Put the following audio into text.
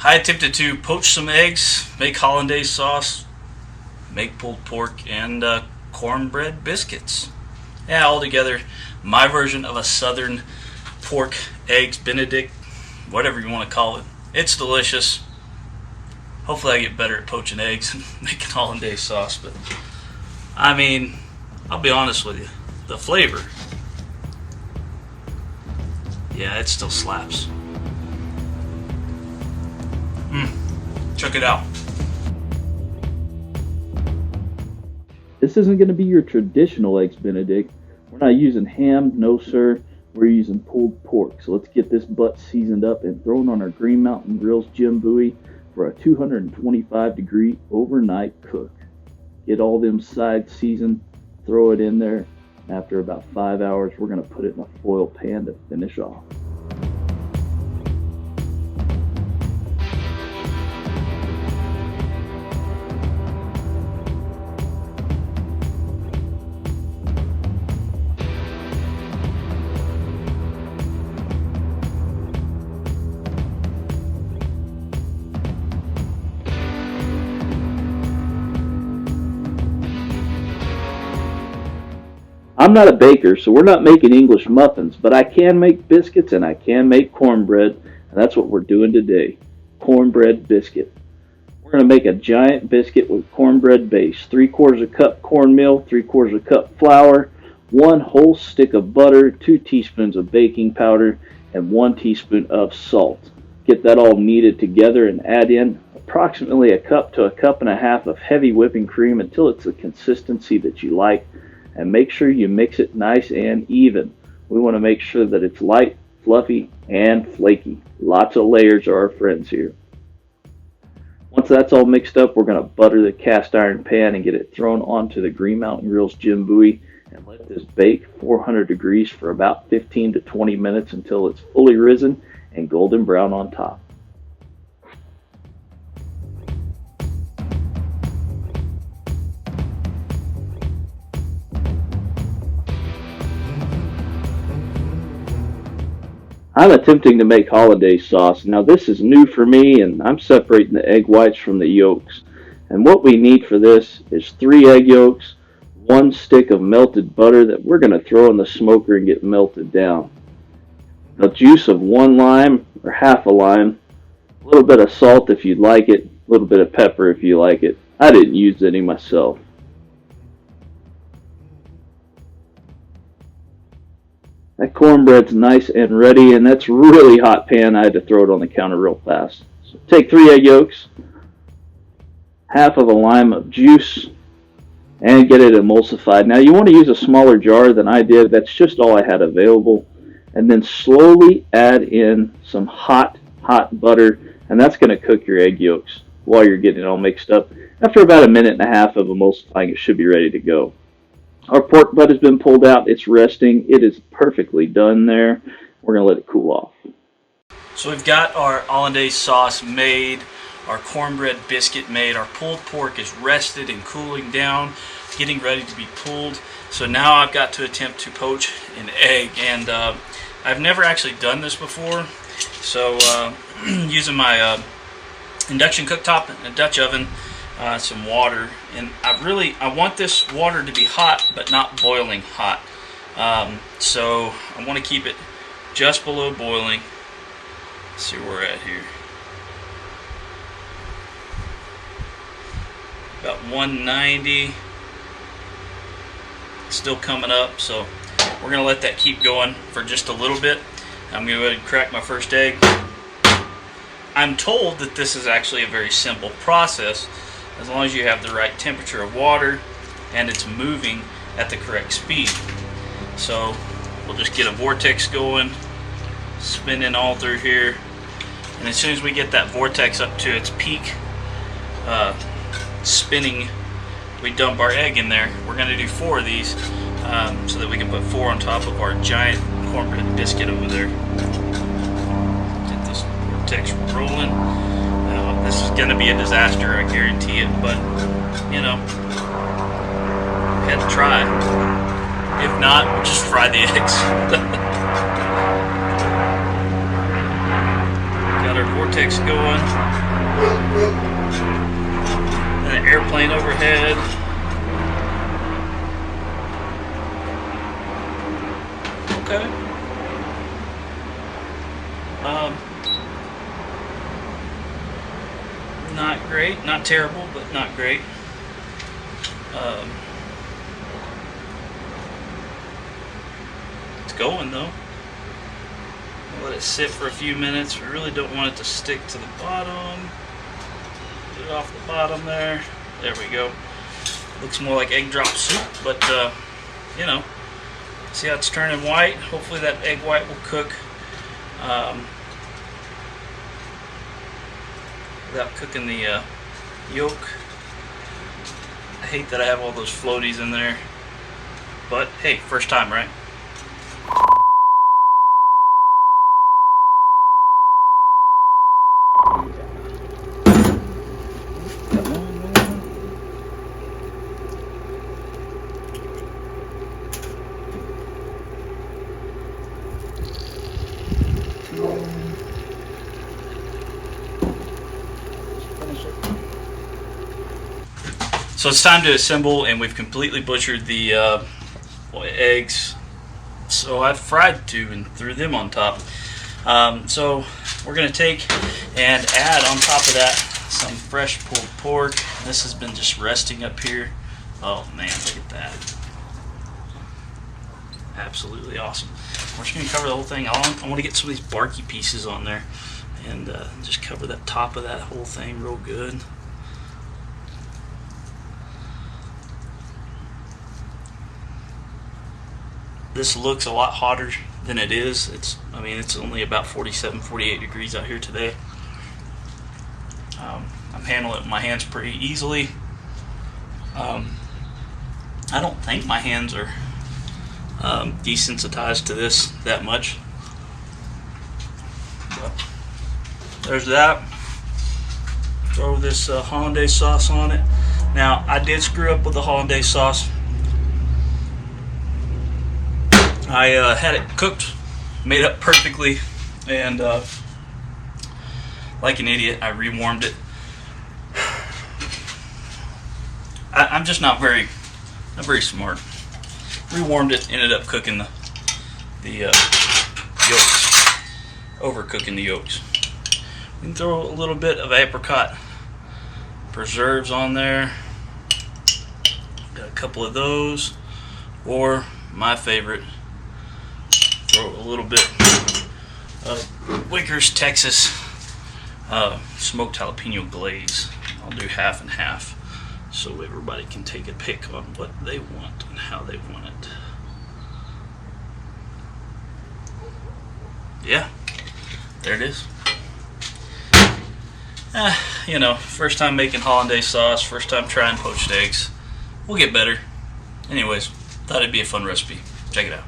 I attempted to poach some eggs, make hollandaise sauce, make pulled pork, and cornbread biscuits. Yeah, all together, my version of a southern pork, eggs, Benedict, whatever you want to call it. It's delicious. Hopefully I get better at poaching eggs and making hollandaise sauce, but I mean, I'll be honest with you, the flavor, yeah, it still slaps. Check it out. This isn't going to be your traditional eggs Benedict. We're not using ham, no sir. We're using pulled pork. So let's get this butt seasoned up and thrown on our Green Mountain Grill's Bowie for a 225-degree overnight cook. Get all them sides seasoned, throw it in there. After about 5 hours, we're going to put it in a foil pan to finish off. I'm not a baker, so we're not making English muffins, but I can make biscuits and I can make cornbread, and that's what we're doing today. Cornbread biscuit. We're going to make a giant biscuit with cornbread base. 3/4 cup cornmeal, 3/4 cup flour, 1 whole stick of butter, 2 teaspoons of baking powder, and 1 teaspoon of salt. Get that all kneaded together and add in approximately a cup to a cup and a half of heavy whipping cream until it's the consistency that you like. And make sure you mix it nice and even. We want to make sure that it's light, fluffy, and flaky. Lots of layers are our friends here. Once that's all mixed up, we're going to butter the cast iron pan and get it thrown onto the Green Mountain Grill's Bowie and let this bake 400 degrees for about 15 to 20 minutes until it's fully risen and golden brown on top. I'm attempting to make hollandaise sauce. Now this is new for me, and I'm separating the egg whites from the yolks. And what we need for this is 3 egg yolks, 1 stick of melted butter that we're going to throw in the smoker and get melted down. The juice of 1 lime or half a lime, a little bit of salt if you'd like it, a little bit of pepper if you like it. I didn't use any myself. That cornbread's nice and ready, and that's really hot pan. I had to throw it on the counter real fast. So take 3 egg yolks, half of a lime of juice, and get it emulsified. Now you want to use a smaller jar than I did. That's just all I had available. And then slowly add in some hot butter, and that's going to cook your egg yolks while you're getting it all mixed up. After about 1.5 minutes of emulsifying, it should be ready to go. Our pork butt has been pulled out. It's resting. It is perfectly done there. We're going to let it cool off. So we've got our hollandaise sauce made, our cornbread biscuit made, our pulled pork is rested and cooling down, getting ready to be pulled. So now I've got to attempt to poach an egg, and I've never actually done this before. So using my induction cooktop and a Dutch oven, some water, and I want this water to be hot but not boiling hot. So I want to keep it just below boiling. Let's see where we're at here. About 190. Still coming up, so we're going to let that keep going for just a little bit. I'm going to go ahead and crack my first egg. I'm told that this is actually a very simple process as long as you have the right temperature of water and it's moving at the correct speed. So we'll just get a vortex going, spinning all through here, and as soon as we get that vortex up to its peak spinning, we dump our egg in there. We're going to do 4 of these so that we can put 4 on top of our giant cornbread biscuit over there. Get this vortex rolling. This is going to be a disaster, I guarantee it, but you know, had to try. If not, we'll just fry the eggs. Got our vortex going. And an airplane overhead. Okay. Not great, not terrible, but not great. It's going though. Let it sit for a few minutes. We really don't want it to stick to the bottom. Get it off the bottom there. There we go. Looks more like egg drop soup, but you know, see how it's turning white? Hopefully that egg white will cook without cooking the yolk. I hate that I have all those floaties in there, but hey, first time, right? So it's time to assemble, and we've completely butchered the eggs. So I've fried two and threw them on top. So we're going to take and add on top of that some fresh pulled pork. This has been just resting up here. Oh man, look at that. Absolutely awesome. We're just going to cover the whole thing. I want to get some of these barky pieces on there and just cover that top of that whole thing real good. This looks a lot hotter than it is. I mean, it's only about 47, 48 degrees out here today. I'm handling it with my hands pretty easily. I don't think my hands are desensitized to this that much. But there's that. Throw this hollandaise sauce on it. Now, I did screw up with the hollandaise sauce. I had it cooked, made up perfectly, and like an idiot, I rewarmed it. I'm just not very smart. Rewarmed it, ended up cooking the yolks, overcooking the yolks. We can throw a little bit of apricot preserves on there. Got a couple of those, or my favorite, throw a little bit of Wickers, Texas smoked jalapeno glaze. I'll do half and half so everybody can take a pick on what they want and how they want it. Yeah, there it is. You know, first time making hollandaise sauce, first time trying poached eggs. We'll get better. Anyways, thought it'd be a fun recipe. Check it out.